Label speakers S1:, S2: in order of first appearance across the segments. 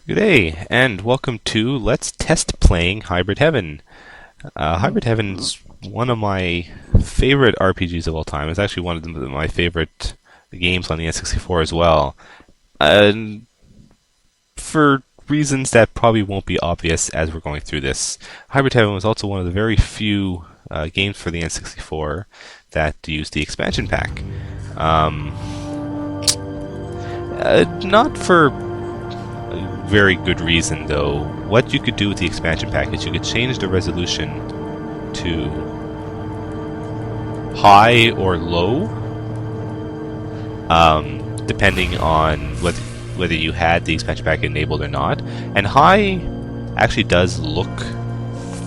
S1: Good day, and welcome to Let's Test Playing Hybrid Heaven. Hybrid Heaven's one of my favorite RPGs of all time. It's actually one of my favorite games on the N64 as well. And for reasons that probably won't be obvious as we're going through this, Hybrid Heaven was also one of the very few games for the N64 that used the expansion pack. Not for very good reason, though. What you could do with the expansion pack is you could change the resolution to high or low, depending on whether you had the expansion pack enabled or not. And high actually does look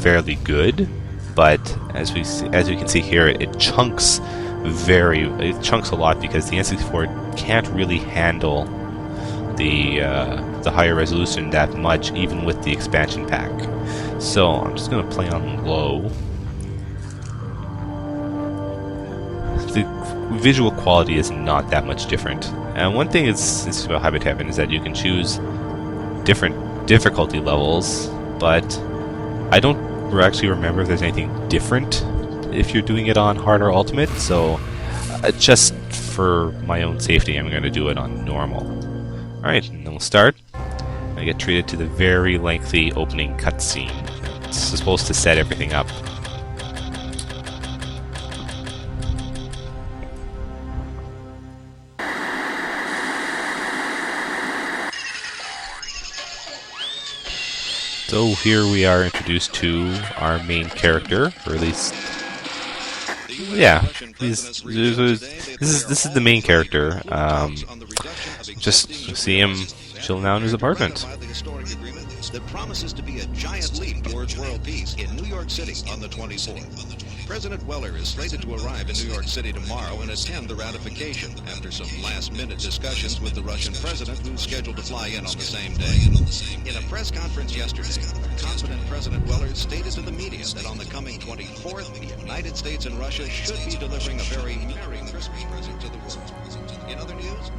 S1: fairly good, but as we can see here, it chunks a lot because the N64 can't really handle the higher resolution that much, even with the expansion pack. So I'm just going to play on low. The visual quality is not that much different. And one thing is about Hybrid Heaven is that you can choose different difficulty levels, but I don't actually remember if there's anything different if you're doing it on hard or ultimate. So just for my own safety, I'm going to do it on normal. Alright, and then we'll start. I get treated to the very lengthy opening cutscene. It's supposed to set everything up. So here we are introduced to our main character, or at least, yeah, this is the main character. Just see him chilling out in his apartment.
S2: That promises to be a giant leap towards world peace in New York City on the 24th. President Weller is slated to arrive in New York City tomorrow and attend the ratification after some last-minute discussions with the Russian president, who's scheduled to fly in on the same day. In a press conference yesterday, confident President Weller stated to the media that on the coming 24th, the United States and Russia should be delivering a very Merry Christmas present to the world. In other news,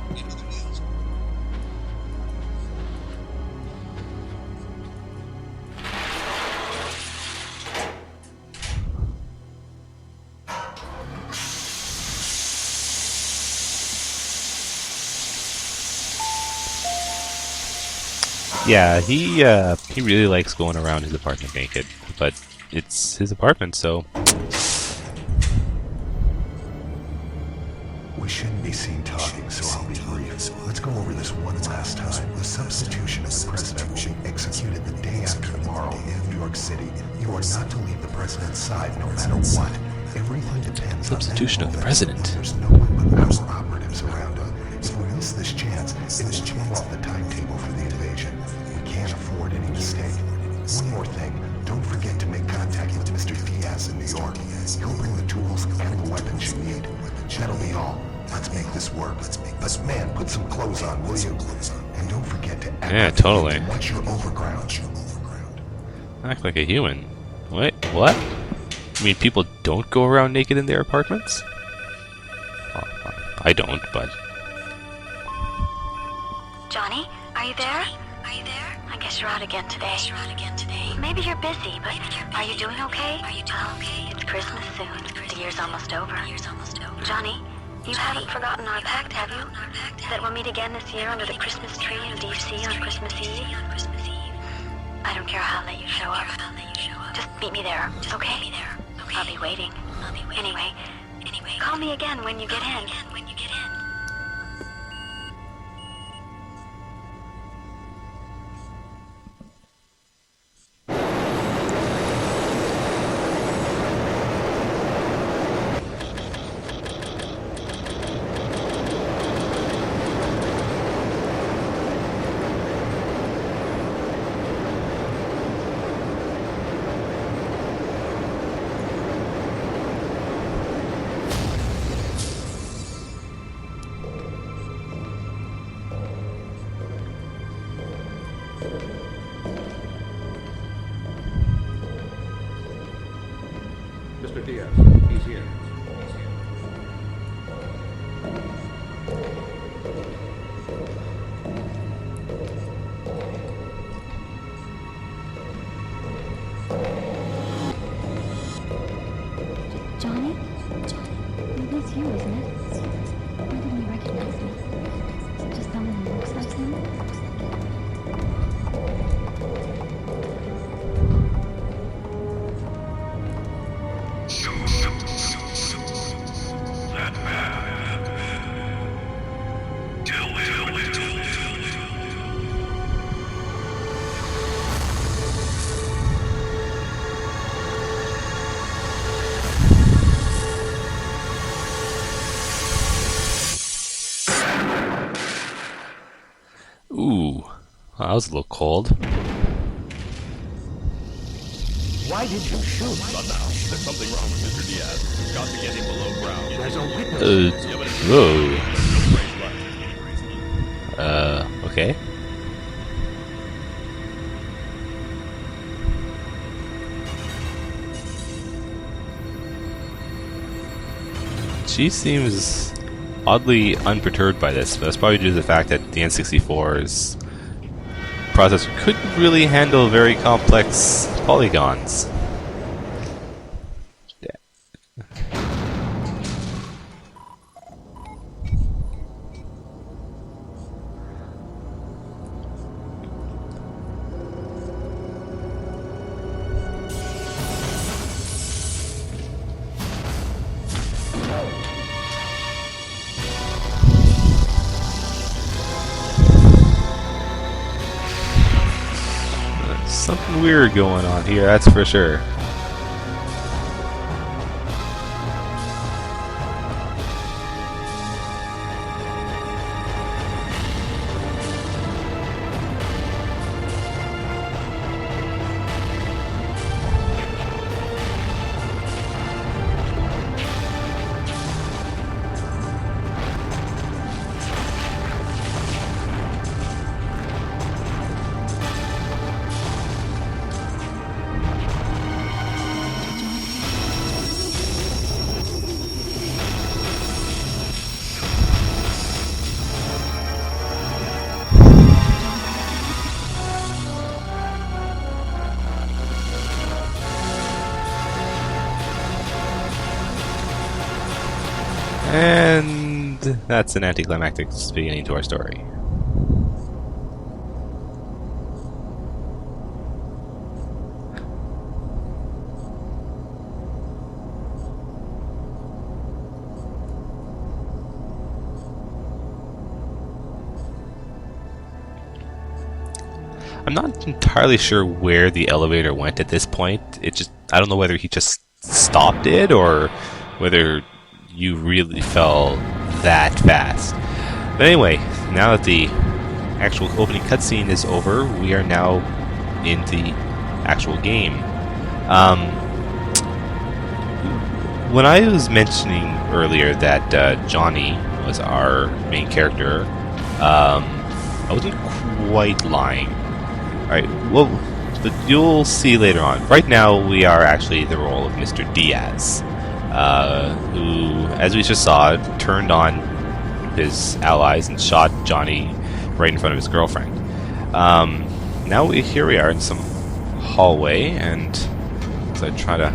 S1: Yeah, he really likes going around his apartment naked, but it's his apartment, so.
S3: We shouldn't be seen talking, so I'll be brief. Let's go over this one last time. The substitution of the president will be executed the day after tomorrow in New York City. You are not to leave the president's side no matter what. Everything depends on
S1: Substitution of the president.
S3: There's no one but our operatives around us. If we miss this chance, it will change the timetable for the invasion. We can't afford any mistake. One more thing, don't forget to make contact with Mr. Diaz in New York. He'll bring the tools and the weapons you need. That'll be all. Let's make this work. But man, put some clothes on, will you? And don't forget to act
S1: Yeah,
S3: like
S1: totally.
S3: Watch your overground.
S1: Act like a human. Wait, what? I mean, people don't go around naked in their apartments? Well, I don't, but...
S4: Johnny, are you there? I guess you're out again today. Maybe you're busy, but are you doing okay? It's Christmas soon. The year's almost over. Johnny, you haven't forgotten our pact, have you? That we'll meet again this year under the Christmas tree in DC on Christmas Eve? I don't care how late you show up. Just meet me there, okay? I'll be waiting. Anyway, call me again when you get in.
S5: Mr. Diaz, he's here.
S1: Ooh, that was a little cold.
S6: Why did you shoot?
S7: Not now. There's something wrong with Mr. Diaz. We've got to get him below ground.
S6: There's a witness.
S1: Whoa.
S7: No fresh blood.
S1: Okay. She seems oddly unperturbed by this, but that's probably due to the fact that the N64's processor couldn't really handle very complex polygons. Something weird going on here, that's for sure. And that's an anticlimactic beginning to our story. I'm not entirely sure where the elevator went at this point. I don't know whether he just stopped it or whether you really fell that fast. But anyway, now that the actual opening cutscene is over, we are now in the actual game. When I was mentioning earlier that Johnny was our main character, I wasn't quite lying. Alright, well, but you'll see later on. Right now, we are actually the role of Mr. Diaz, who, as we just saw, turned on his allies and shot Johnny right in front of his girlfriend. Here we are in some hallway, and as I try to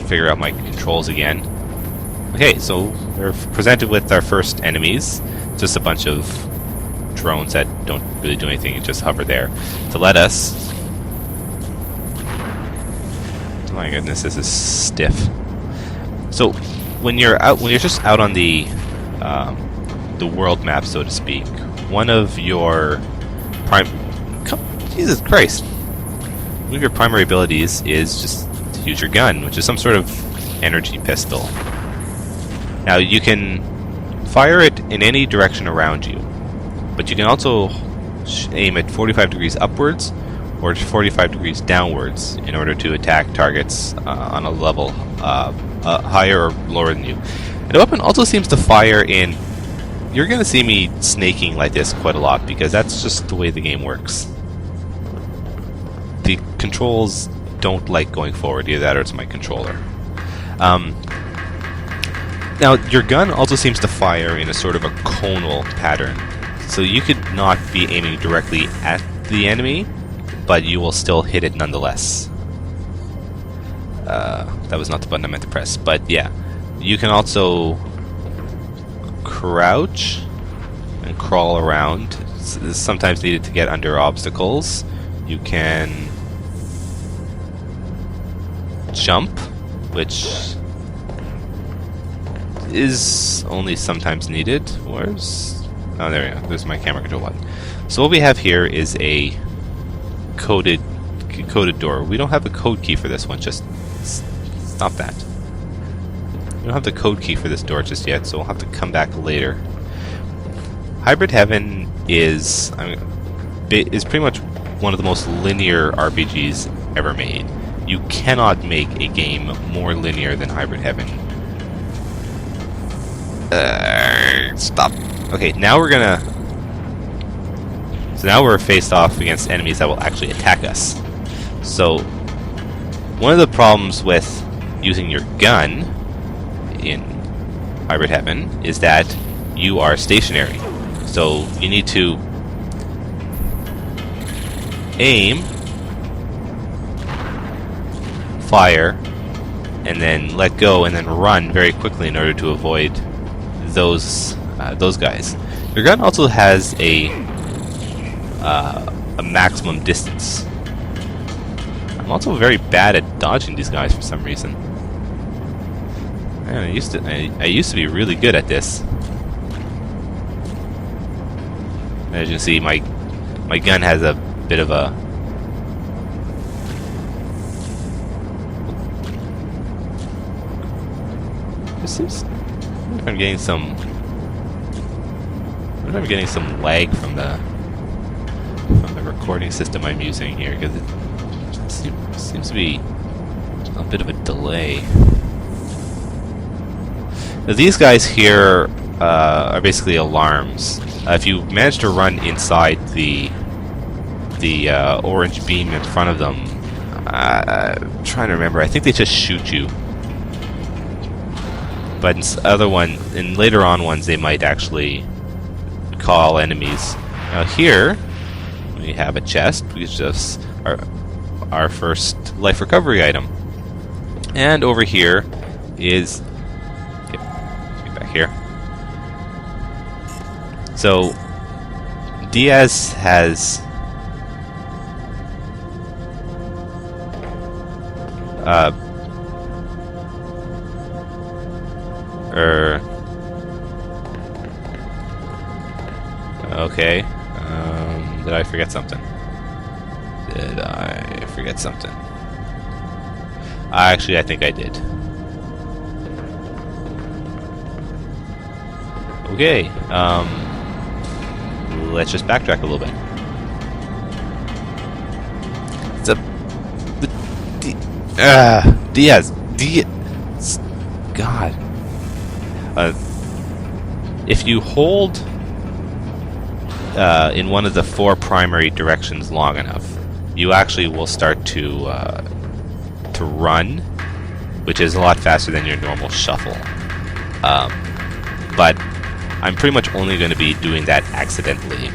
S1: figure out my controls again. Okay, so we're presented with our first enemies, just a bunch of drones that don't really do anything and just hover there to let us. Oh my goodness, this is stiff. So when you're just out on the world map, so to speak, one of your Jesus Christ, one of your primary abilities is just to use your gun, which is some sort of energy pistol. Now you can fire it in any direction around you, but you can also aim at 45 degrees upwards or 45 degrees downwards in order to attack targets on a level higher or lower than you. And the weapon also seems to fire in... You're going to see me snaking like this quite a lot because that's just the way the game works. The controls don't like going forward, either that or it's my controller. Now, your gun also seems to fire in a sort of a conal pattern. So you could not be aiming directly at the enemy, but you will still hit it nonetheless. That was not the button I meant to press, but yeah. You can also crouch and crawl around. It's sometimes needed to get under obstacles. You can jump, which is only sometimes needed. Where's... Oh, there we go. There's my camera control button. So what we have here is a coded door. We don't have a code key for this one. Just stop that. We don't have the code key for this door just yet, so we'll have to come back later. Hybrid Heaven is pretty much one of the most linear RPGs ever made. You cannot make a game more linear than Hybrid Heaven. Stop. Okay, now we're gonna... So now we're faced off against enemies that will actually attack us. So, one of the problems with using your gun in Hybrid Heaven is that you are stationary. So, you need to aim, fire, and then let go, and then run very quickly in order to avoid those guys. Your gun also has a maximum distance. I'm also very bad at dodging these guys for some reason. Man, I used to be really good at this. As you can see, my gun has a bit of a... This seems... I wonder if I'm getting some... I wonder if I'm getting some lag from the recording system I'm using here, because it seems to be a bit of a delay. Now, these guys here are basically alarms. If you manage to run inside the orange beam in front of them, I'm trying to remember. I think they just shoot you. But in later on ones, they might actually call enemies. Now here, we have a chest, which is our first life recovery item. And over here is... Get back here. So, Diaz has... Okay. Did I forget something? Actually, I think I did. Okay. Let's just backtrack a little bit. Diaz. God. If you hold in one of the 4 primary directions long enough, you actually will start to run, which is a lot faster than your normal shuffle. But I'm pretty much only going to be doing that accidentally.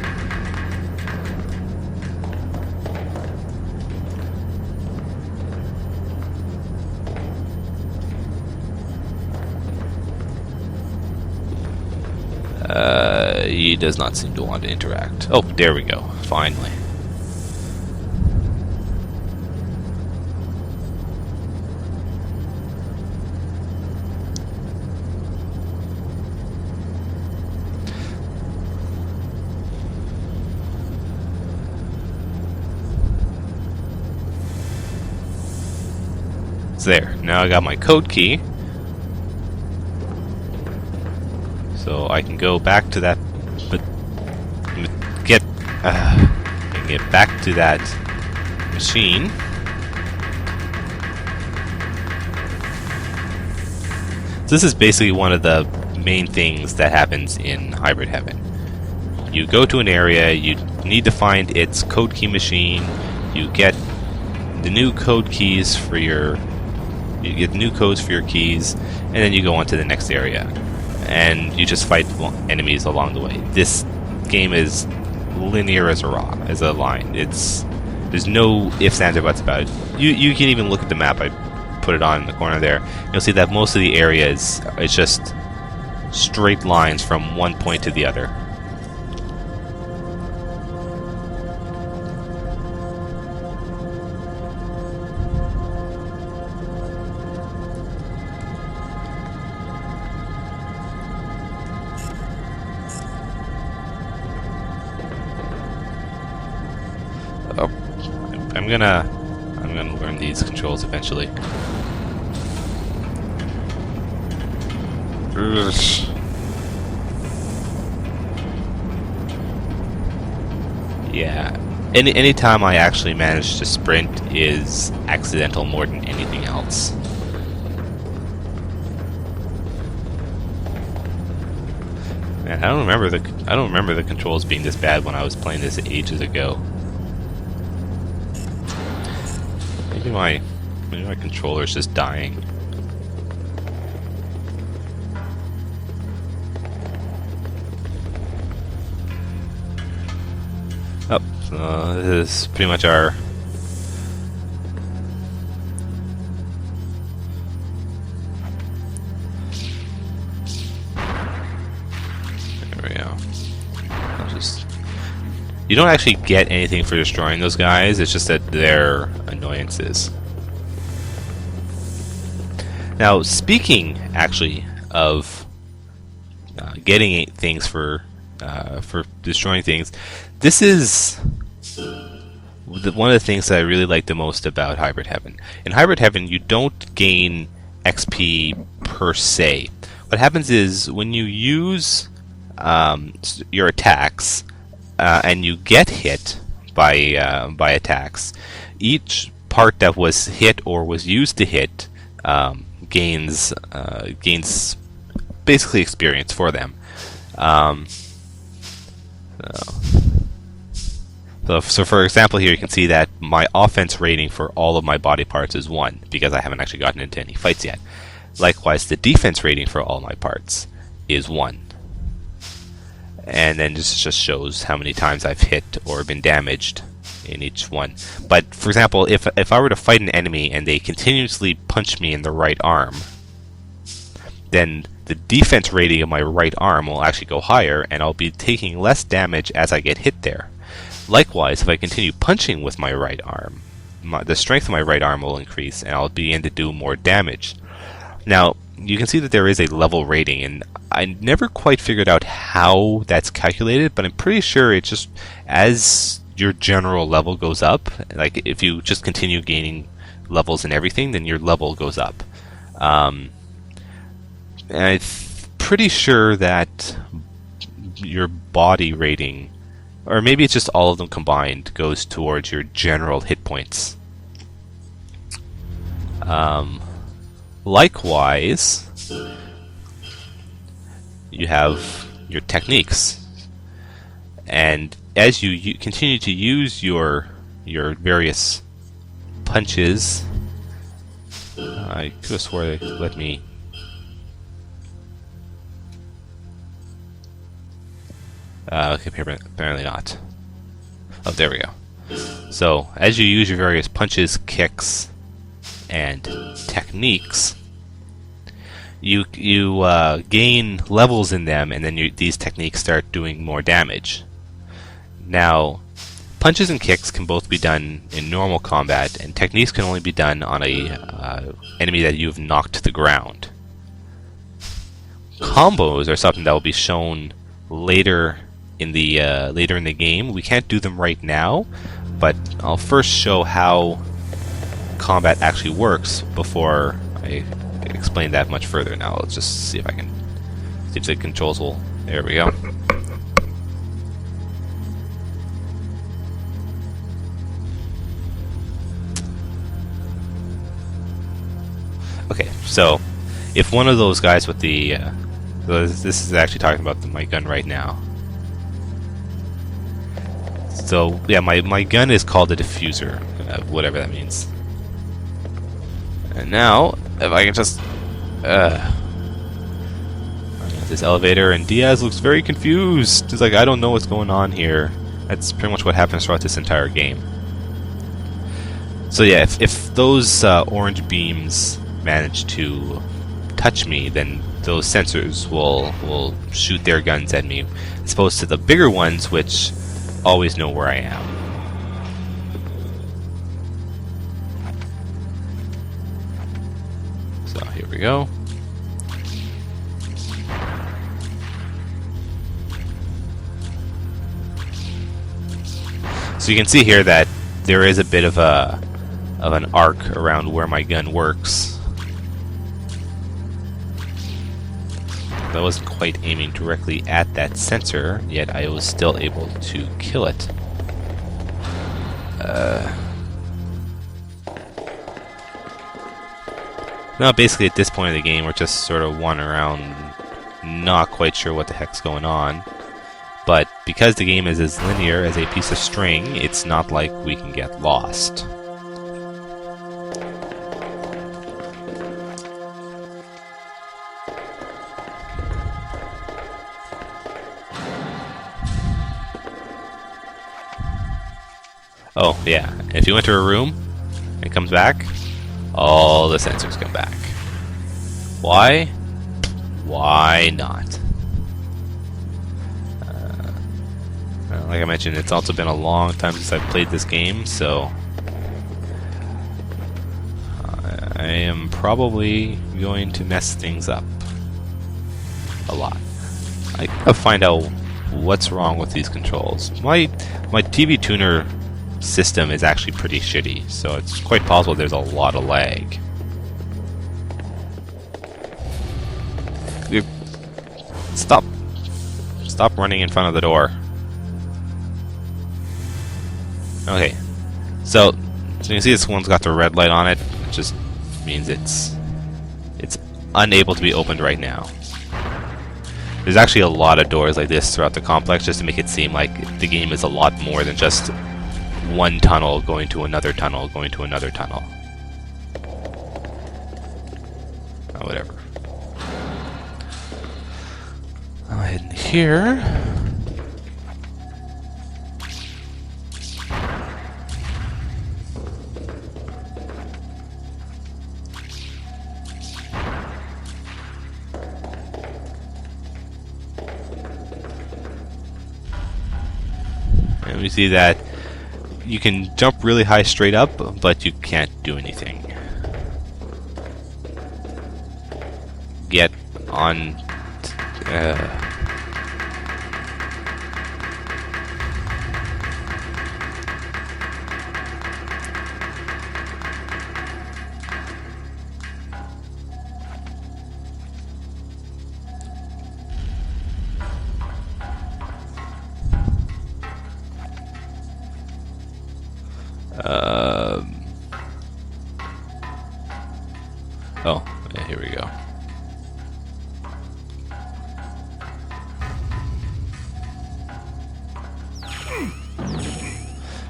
S1: He does not seem to want to interact. Oh, there we go. Finally. It's there. Now I got my code key. So I can go back to that, but get back to that machine. So this is basically one of the main things that happens in Hybrid Heaven. You go to an area, you need to find its code key machine, you get the new code keys for your... You get new codes for your keys, and then you go on to the next area. And you just fight enemies along the way. This game is linear as a line. There's no ifs, ands, or buts about it. You can even look at the map. I put it on in the corner there. You'll see that most of the area is just straight lines from one point to the other. I'm gonna learn these controls eventually. Yeah. Any time I actually manage to sprint is accidental more than anything else. Man, I don't remember the controls being this bad when I was playing this ages ago. Maybe my controller's just dying. Oh, so this is pretty much our... There we go. I'll just... You don't actually get anything for destroying those guys, it's just that they're annoyances. Now, speaking actually of getting things for destroying things, this is one of the things that I really like the most about Hybrid Heaven. In Hybrid Heaven, you don't gain XP per se. What happens is when you use your attacks and you get hit by attacks, each part that was hit or was used to hit gains basically experience for them. So for example here you can see that my offense rating for all of my body parts is 1 because I haven't actually gotten into any fights yet. Likewise, the defense rating for all my parts is 1. And then this just shows how many times I've hit or been damaged in each one. But for example, if I were to fight an enemy and they continuously punch me in the right arm, then the defense rating of my right arm will actually go higher and I'll be taking less damage as I get hit there. Likewise, if I continue punching with my right arm, the strength of my right arm will increase and I'll begin to do more damage. Now, you can see that there is a level rating, and I never quite figured out how that's calculated, but I'm pretty sure it's just as your general level goes up, like if you just continue gaining levels in everything, then your level goes up. And I'm pretty sure that your body rating, or maybe it's just all of them combined, goes towards your general hit points. Likewise, you have your techniques, and as you continue to use your various punches, I could have swore they let me. Okay, apparently not. Oh, there we go. So, as you use your various punches, kicks, and techniques, you gain levels in them, and then these techniques start doing more damage. Now, punches and kicks can both be done in normal combat, and techniques can only be done on a enemy that you've knocked to the ground. Combos are something that will be shown later in the game. We can't do them right now, but I'll first show how combat actually works before I explain that much further. Now let's just see if I can see if the controls will. There we go. Okay, so if one of those guys with the this is actually talking about my gun right now. So yeah, my gun is called a diffuser, whatever that means. And now, if I can just this elevator, and Diaz looks very confused. He's like, I don't know what's going on here. That's pretty much what happens throughout this entire game. So yeah, if those orange beams manage to touch me, then those sensors will shoot their guns at me, as opposed to the bigger ones, which always know where I am. So here we go. So you can see here that there is a bit of an arc around where my gun works. I wasn't quite aiming directly at that sensor, yet I was still able to kill it. Now, basically, at this point of the game, we're just sort of wandering around, not quite sure what the heck's going on. But because the game is as linear as a piece of string, it's not like we can get lost. Oh, yeah. If you enter a room and it comes back, all the sensors come back. Why? Why not? Like I mentioned, it's also been a long time since I've played this game, so I am probably going to mess things up a lot. I gotta find out what's wrong with these controls. My TV tuner system is actually pretty shitty, so it's quite possible there's a lot of lag. Stop running in front of the door. Okay, so you can see this one's got the red light on it. It just means it's unable to be opened right now. There's actually a lot of doors like this throughout the complex, just to make it seem like the game is a lot more than just one tunnel going to another tunnel going to another tunnel. Oh, whatever. I'll head in here. And we see that you can jump really high straight up, but you can't do anything. Get on... oh, yeah, here we go.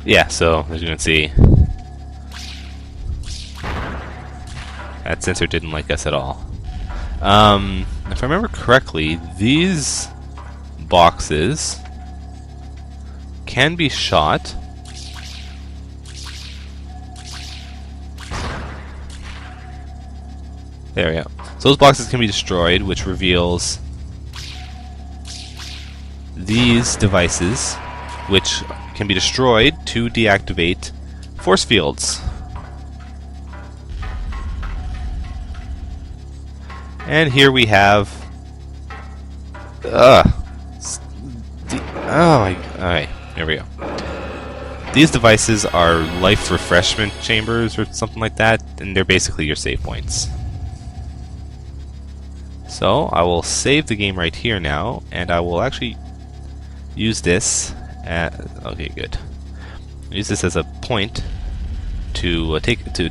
S1: Yeah, so as you can see, that sensor didn't like us at all. If I remember correctly, these boxes can be shot. There we go. So those boxes can be destroyed, which reveals these devices, which can be destroyed to deactivate force fields. And here we have... Alright, here we go. These devices are life refreshment chambers or something like that, and they're basically your save points. So I will save the game right here now, and I will actually use this. Okay, good. Use this as a point to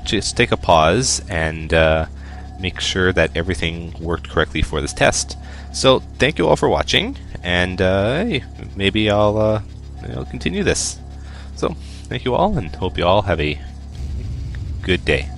S1: just take a pause and make sure that everything worked correctly for this test. So thank you all for watching, and hey, maybe I'll continue this. So thank you all, and hope you all have a good day.